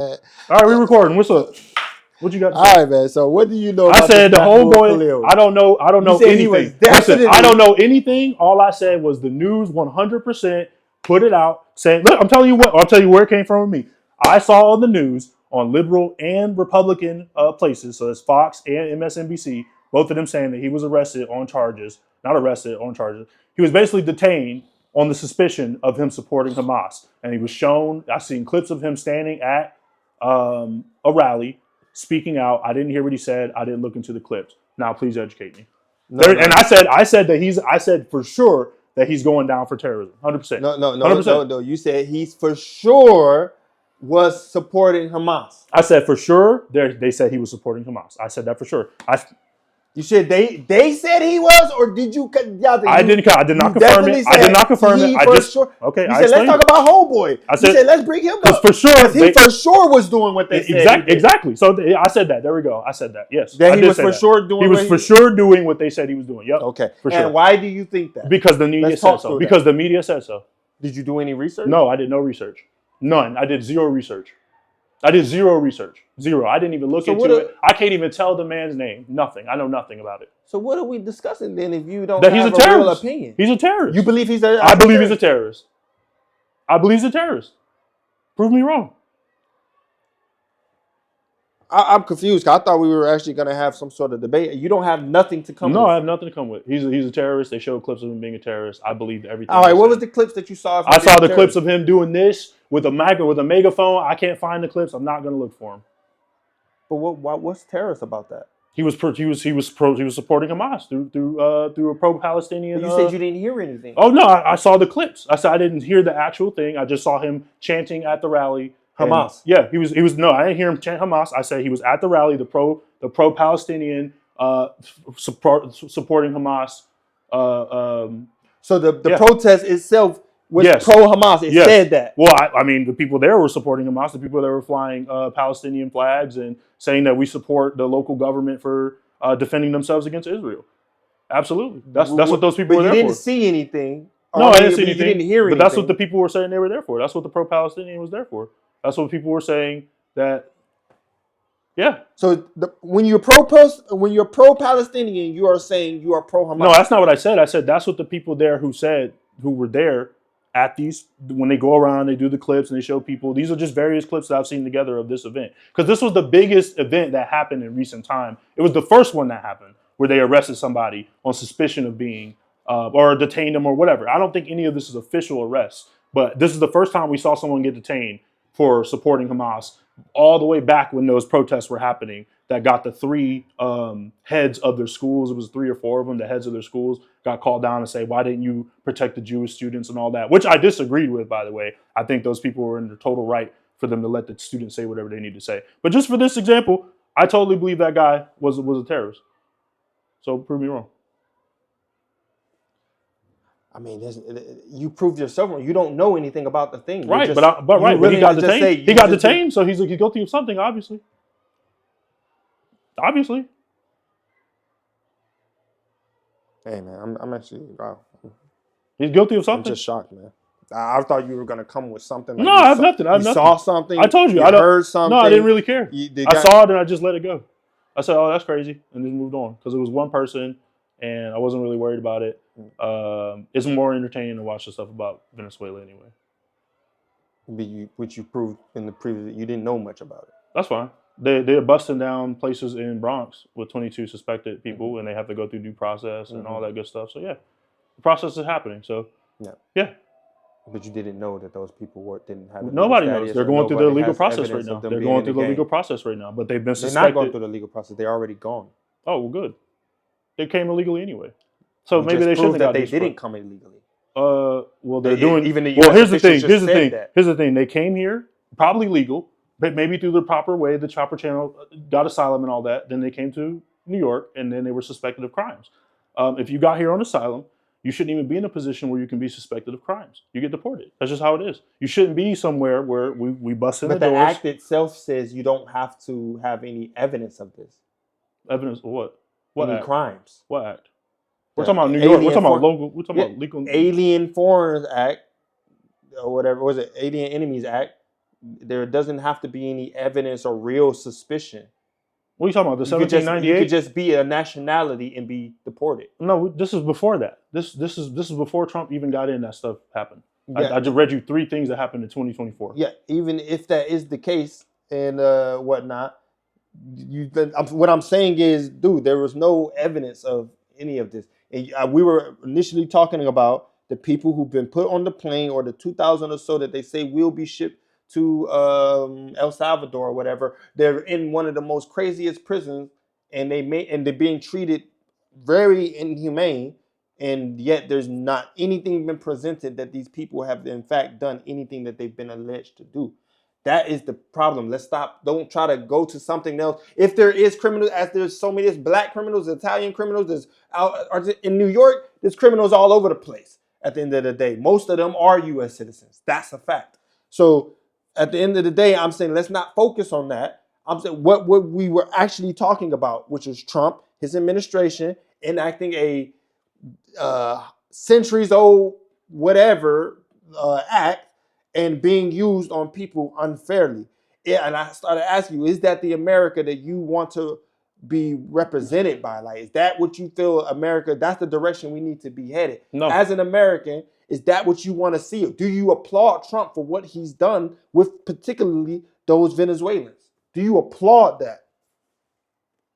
All right, we recording. What's up? What you got to say? All right, man. So what do you know about I said the homeboy. Khalil? I don't know anything. Listen, I don't know anything. All I said was the news 100% put it out saying, look, I'm telling you what, I'll tell you where it came from with me. I saw on the news on liberal and Republican places, so it's Fox and MSNBC, both of them saying that he was arrested on charges, not arrested on charges. He was basically detained on the suspicion of him supporting Hamas. And he was shown, I've seen clips of him standing at a rally, speaking out. I didn't hear what he said. I didn't look into the clips. Now, please educate me. And I said for sure that he's going down for terrorism. 100%. No. You said he's for sure was supporting Hamas. I said for sure. They said he was supporting Hamas. I said that for sure. You said they said he was, or did you? I did not confirm it. I did not confirm it. I just sure. Okay. You said let's talk about homeboy. I said let's bring him up for sure. He for sure was doing what they said. Exactly. So I said that. There we go. I said that. Yes. That he was for sure doing. He was for sure doing what they said he was doing. Yep. Okay. For sure. And why do you think that? Because the media said so. Because the media said so. Did you do any research? No, I did no research. None. I did zero research. I did zero research. Zero. I didn't even look into it. I can't even tell the man's name. Nothing. I know nothing about it. So what are we discussing then if you don't have he's a real opinion? He's a terrorist. You believe he's I believe he's a terrorist. I believe he's a terrorist. Prove me wrong. I'm confused. I thought we were actually going to have some sort of debate. You don't have nothing to come with. No, I have nothing to come with. He's a terrorist. They showed clips of him being a terrorist. I believe everything. All right, what was the clips that you saw? I saw the clips of him doing this with a megaphone. I can't find the clips. I'm not going to look for him. But what's terrorist about that? He was supporting Hamas through a pro-Palestinian. But you said you didn't hear anything. Oh no, I saw the clips. I said I didn't hear the actual thing. I just saw him chanting at the rally. Hamas. Yeah, he was. No, I didn't hear him chant Hamas. I said he was at the rally. The pro-Palestinian supporting Hamas. So the protest itself was pro-Hamas. It said that. Well, I mean, the people there were supporting Hamas. The people there were flying Palestinian flags and saying that we support the local government for defending themselves against Israel. Absolutely, that's what those people were there for. But you didn't see anything. No, I didn't see anything. You didn't hear anything. But that's what the people were saying they were there for. That's what the pro-Palestinian was there for. That's what people were saying. That, yeah. So when you're pro-Palestinian, you are saying you are pro-Hamas. No, that's not what I said. I said that's what the people there who were there at these, when they go around, they do the clips and they show people. These are just various clips that I've seen together of this event. Because this was the biggest event that happened in recent time. It was the first one that happened where they arrested somebody on suspicion of being, or detained them or whatever. I don't think any of this is official arrests. But this is the first time we saw someone get detained for supporting Hamas, all the way back when those protests were happening, that got the three heads of their schools. It was 3 or 4 of them. The heads of their schools got called down and say, why didn't you protect the Jewish students and all that? Which I disagreed with, by the way. I think those people were in their total right for them to let the students say whatever they need to say. But just for this example, I totally believe that guy was a terrorist. So prove me wrong. I mean, you proved yourself wrong. You don't know anything about the thing. Right, but he got detained. He got detained, so he's guilty of something, obviously. Obviously. Hey, man, I'm actually, wow. He's guilty of something. I'm just shocked, man. I thought you were going to come with something. Like no, I have nothing. You saw something. I told you. I heard something. No, I didn't really care. I saw it and I just let it go. I said, oh, that's crazy, and just moved on. Because it was one person, and I wasn't really worried about it. It's more entertaining to watch the stuff about Venezuela anyway. Which you proved in the previous, you didn't know much about it. That's fine. They're busting down places in Bronx with 22 suspected people, and they have to go through due process and all that good stuff. So yeah, the process is happening. So yeah. But you didn't know that those people didn't have. Nobody knows. They're going through the legal process right now. They're going through the legal process right now, but they've been suspected. They're not going through the legal process. They're already gone. Oh well, good. They came illegally anyway. So maybe they shouldn't have. They didn't come illegally. Well, they're doing. Even the well, here's the thing. Here's the thing. They came here probably legal, but maybe through the proper way, the Chopper Channel got asylum and all that. Then they came to New York, and then they were suspected of crimes. If you got here on asylum, you shouldn't even be in a position where you can be suspected of crimes. You get deported. That's just how it is. You shouldn't be somewhere where we bust in the doors. But the act itself says you don't have to have any evidence of this. Evidence of what? Any crimes. What act? We're talking about New York. We're talking about local. We're talking about legal. Alien Foreigners Act, or whatever. Was it Alien Enemies Act? there doesn't have to be any evidence or real suspicion. What are you talking about? The 1798? You could just be a nationality and be deported. No, this is before that. This is before Trump even got in. That stuff happened. Yeah. I just read you 3 things that happened in 2024. Yeah, even if that is the case and whatnot, what I'm saying is, dude, there was no evidence of any of this. And we were initially talking about the people who've been put on the plane, or the 2,000 or so that they say will be shipped to El Salvador or whatever. They're in one of the most craziest prisons, and they're being treated very inhumane, and yet there's not anything been presented that these people have in fact done anything that they've been alleged to do. That is the problem. Let's stop. Don't try to go to something else. If there is criminals, as there's so many, there's black criminals, Italian criminals, there's out in New York, there's criminals all over the place. At the end of the day, most of them are U.S. citizens. That's a fact. So at the end of the day, I'm saying let's not focus on that. I'm saying what we were actually talking about, which is Trump, his administration, enacting a centuries old whatever act and being used on people unfairly. Yeah, and I started asking you, is that the America that you want to be represented by? Like, is that what you feel America, that's the direction we need to be headed? No. As an American, is that what you want to see? Do you applaud Trump for what he's done with particularly those Venezuelans? Do you applaud that?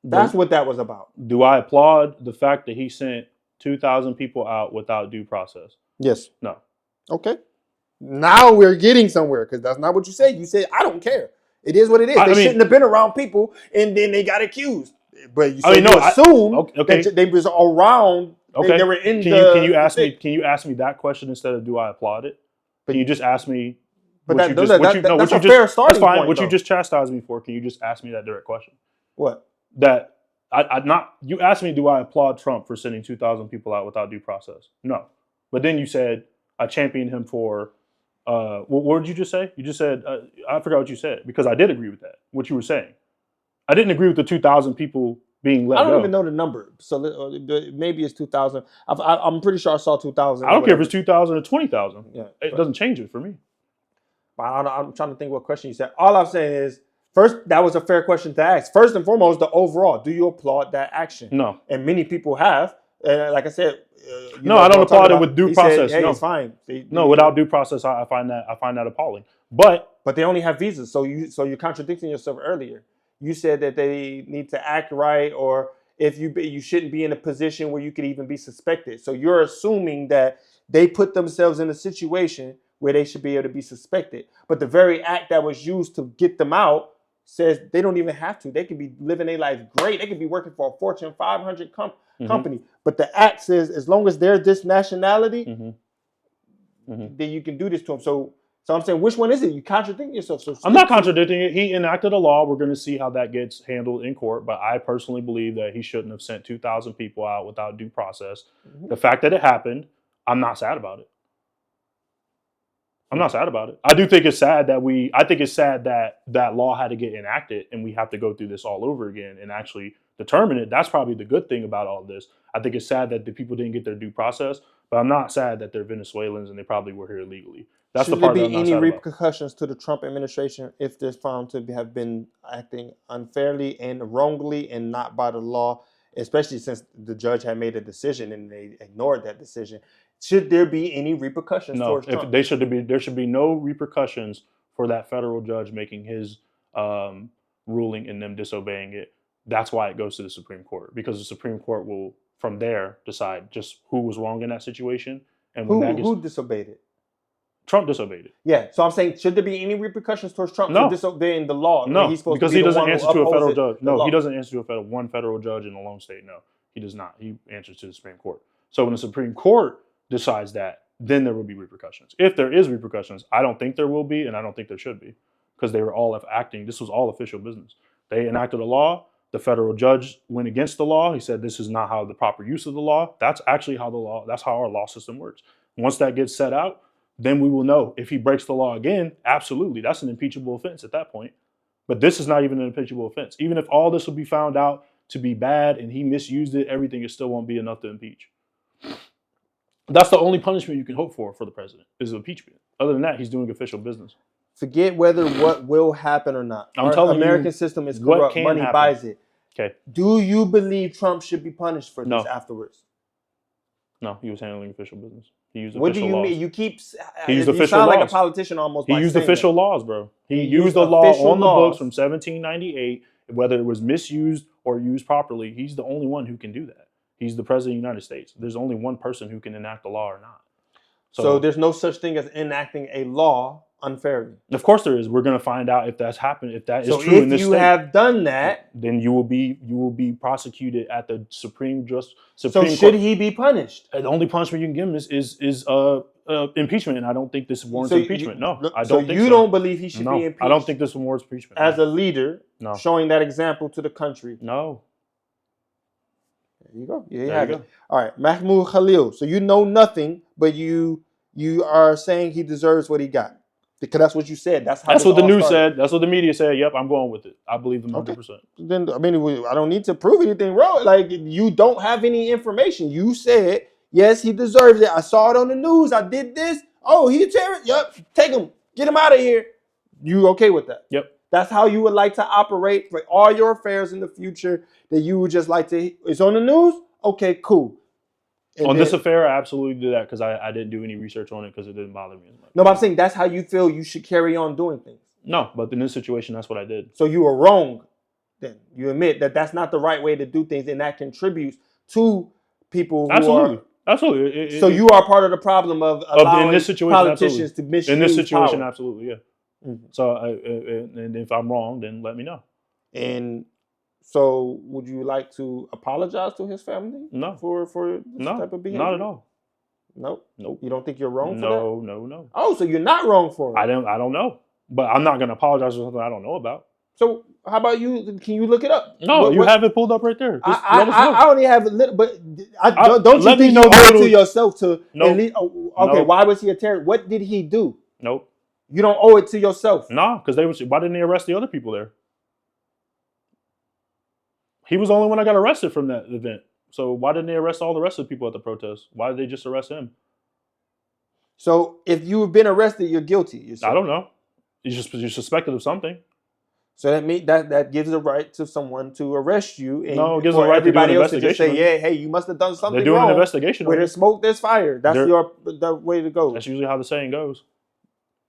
That's what that was about. Do I applaud the fact that he sent 2,000 people out without due process? Yes. No. Okay. Now we're getting somewhere, because that's not what you said. You said, I don't care. It is what it is. They shouldn't have been around people, and then they got accused. But you assume that they was around. Okay. They were in Can you ask me that question instead of do I applaud it? Can you just ask me? But that's a fair starting point. What you just chastised me for? Can you just ask me that direct question? What? That you asked me, do I applaud Trump for sending 2,000 people out without due process? No. But then you said I championed him for. What did you just say? You just said I forgot what you said, because I did agree with that. What you were saying, I didn't agree with the 2,000 people being let go. I don't even know the number, so maybe it's 2,000. I'm pretty sure I saw 2,000. I don't care if it's 2,000 or 20,000. Yeah, it doesn't change it for me. I'm trying to think what question you said. All I'm saying is, first, that was a fair question to ask. First and foremost, the overall, do you applaud that action? No. And many people have. And like I said, no, I don't applaud it with due process. Said, hey, no, it's fine. Without due process, I find that appalling. But they only have visas, so you're contradicting yourself earlier. You said that they need to act right, or if you shouldn't be in a position where you could even be suspected. So you're assuming that they put themselves in a situation where they should be able to be suspected. But the very act that was used to get them out says they don't even have to. They could be living their life great. They could be working for a Fortune 500 company. But the act says as long as they're this nationality, then you can do this to them. So I'm saying, which one is it? You contradicting yourself. So I'm not contradicting it. He enacted a law. We're going to see how that gets handled in court. But I personally believe that he shouldn't have sent 2,000 people out without due process. The fact that it happened, I'm not sad about it. I'm not sad about it. I do think it's sad that that law had to get enacted and we have to go through this all over again and actually determine it. That's probably the good thing about all of this. I think it's sad that the people didn't get their due process, but I'm not sad that they're Venezuelans and they probably were here illegally. That's the part that I'm not sad about. Should there be any repercussions to the Trump administration if they're found to have been acting unfairly and wrongly and not by the law, especially since the judge had made a decision and they ignored that decision? Should there be any repercussions towards Trump? There should be no repercussions for that federal judge making his ruling and them disobeying it. That's why it goes to the Supreme Court, because the Supreme Court will, from there, decide just who was wrong in that situation. And when who disobeyed it? Trump disobeyed it. Yeah, so I'm saying, should there be any repercussions towards Trump for disobeying the law? No, because he doesn't answer to a federal judge. No, he doesn't answer to one federal judge in a lone state. No, he does not. He answers to the Supreme Court. So when the Supreme Court decides that, then there will be repercussions. If there is repercussions, I don't think there will be, and I don't think there should be, because they were all acting. This was all official business. They enacted a law. The federal judge went against the law. He said this is not how the proper use of the law. That's actually how that's how our law system works. Once that gets set out, then we will know if he breaks the law again. Absolutely, that's an impeachable offense at that point. But this is not even an impeachable offense. Even if all this will be found out to be bad and he misused it, everything, it still won't be enough to impeach. That's the only punishment you can hope for the president is impeachment. Other than that, he's doing official business. Forget whether what will happen or not. I'm Our telling American you system is what corrupt. can Money happen. buys it. Okay. Do you believe Trump should be punished for No. this afterwards? No, he was handling official business. He used What official do you laws. mean? You keep. He used you official sound laws. like a politician almost. He by used saying official that. laws, bro. He He used used the law official on the books laws. from 1798, whether it was misused or used properly. He's the only one who can do that. He's the president of the United States. There's only one person who can enact the law or not. So there's no such thing as enacting a law unfairly. Of course there is. We're going to find out if that's happened. If that is So true in this if you state, have done that, then you will be prosecuted at the Supreme so Court. should he be punished? The only punishment you can give him is impeachment, and I don't think this warrants So impeachment. No, I don't so think you so. don't believe he should No, be impeached? I don't think this warrants impeachment. As a leader, No. showing that example to the country. No. There you go. There have you it. go. All right, Mahmoud Khalil. So you know nothing, but you are saying he deserves what he got because that's what you said. That's That's what the all news started. said. That's what the media said. Yep, I'm going with it. I believe them 100%. Then I mean, I don't need to prove anything wrong. Like you don't have any information. You said yes, he deserves it. I saw it on the news. I did this. Oh, he a terrorist. Yep, take him. Get him out of here. You okay with that? Yep. That's how you would like to operate for all your affairs in the future. That you would just like to. It's on the news. Okay, cool. And on then, this affair, I absolutely did that because I didn't do any research on it because it didn't bother me as much. No, but I'm saying that's how you feel you should carry on doing things. No, but in this situation, that's what I did. So you were wrong. Then you admit that that's not the right way to do things, and that contributes to people who Absolutely. are. Absolutely. So you are part of the problem of allowing in this situation, politicians to misuse in this situation, power. absolutely, yeah. Mhm. So, and if I'm wrong, then let me know. And so, would you like to apologize to his family? No. For this type of behavior? Not at all. Nope. Nope. You don't think you're wrong for that? No. Oh, so you're not wrong for it. I don't know, but I'm not going to apologize for something I don't know about. So how about you? Can you look it up? No, you have it pulled up right there. Just let us know. I only have a little, but don't you let me think know you the owe it little- to yourself to? Nope. At least, okay, Nope. why was he a terrorist? What did he do? Nope. You don't owe it to yourself. No, because why didn't they arrest the other people there? He was the only one that got arrested from that event. So why didn't they arrest all the rest of the people at the protest? Why did they just arrest him? So if you've been arrested, you're guilty. You're I don't know. You're suspected of something. So that means that gives a right to someone to arrest you. And No, it gives for a right to do an everybody else to just say, investigation. yeah, hey, you must have done something They're doing wrong. an investigation. Where on there's it. smoke, there's fire. That's They're- the way to go. That's usually how the saying goes.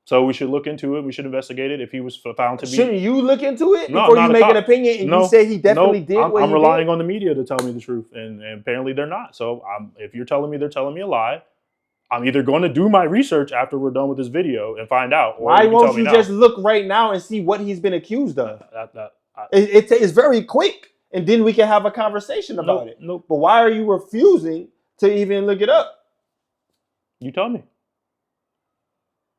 So we should look into it. We should investigate it. If he was found to be, Shouldn't you look into it No, before not you a make an cop. opinion and No, you say he definitely Nope. did what I'm he relying did? on the media to tell me the truth, and apparently they're not. So if you're telling me they're telling me a lie, I'm either going to do my research after we're done with this video and find out. Or Why you can won't tell me you now. just look right now and see what he's been accused of? It's very quick, and then we can have a conversation about it. Nope. But why are you refusing to even look it up? You tell me.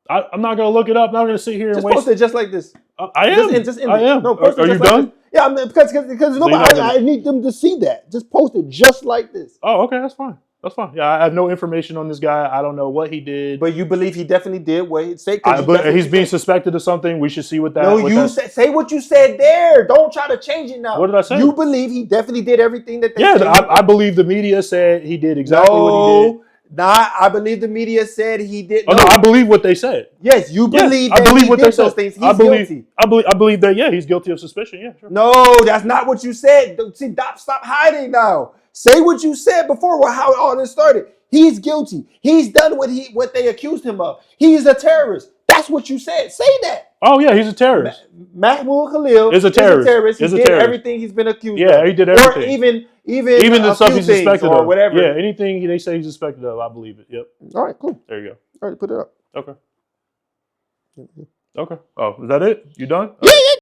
I'm not going to look it up. I'm not going to sit here and Just waste. post it just like this. I am. Just end I it. am. No, post it Are you just like done? this. Yeah, I mean, because you're not gonna- I need them to see that. Just post it just like this. Oh, okay. That's fine. That's fine. Yeah, I have no information on this guy. I don't know what he did. But you believe he definitely did what he said? But he's being suspected of something. We should see what that. No, you say what you said there. Don't try to change it now. What did I say? You believe he definitely did everything that they Yeah, said. I believe the media said he did exactly what he did. I believe the media said he did. Oh no, I believe what they said. Yes, you believe I that believe he what did they said. those things. He's I believe, guilty. I believe that. Yeah, he's guilty of suspicion. Yeah, sure. No, that's not what you said. See, stop hiding now. Say what you said before. How all this started. He's guilty. He's done what they accused him of. He's a terrorist. That's what you said. Say that. Oh yeah, he's a terrorist. Mahmoud Khalil is a terrorist. He Is a did terrorist. Everything he's been accused of. Yeah, he did everything. Or even the stuff he's suspected or of. whatever. Yeah, anything they say he's suspected of, I believe it. Yep. All right, cool. There you go. All right, put it up. Okay. Okay. Oh, is that it? You done? Yeah.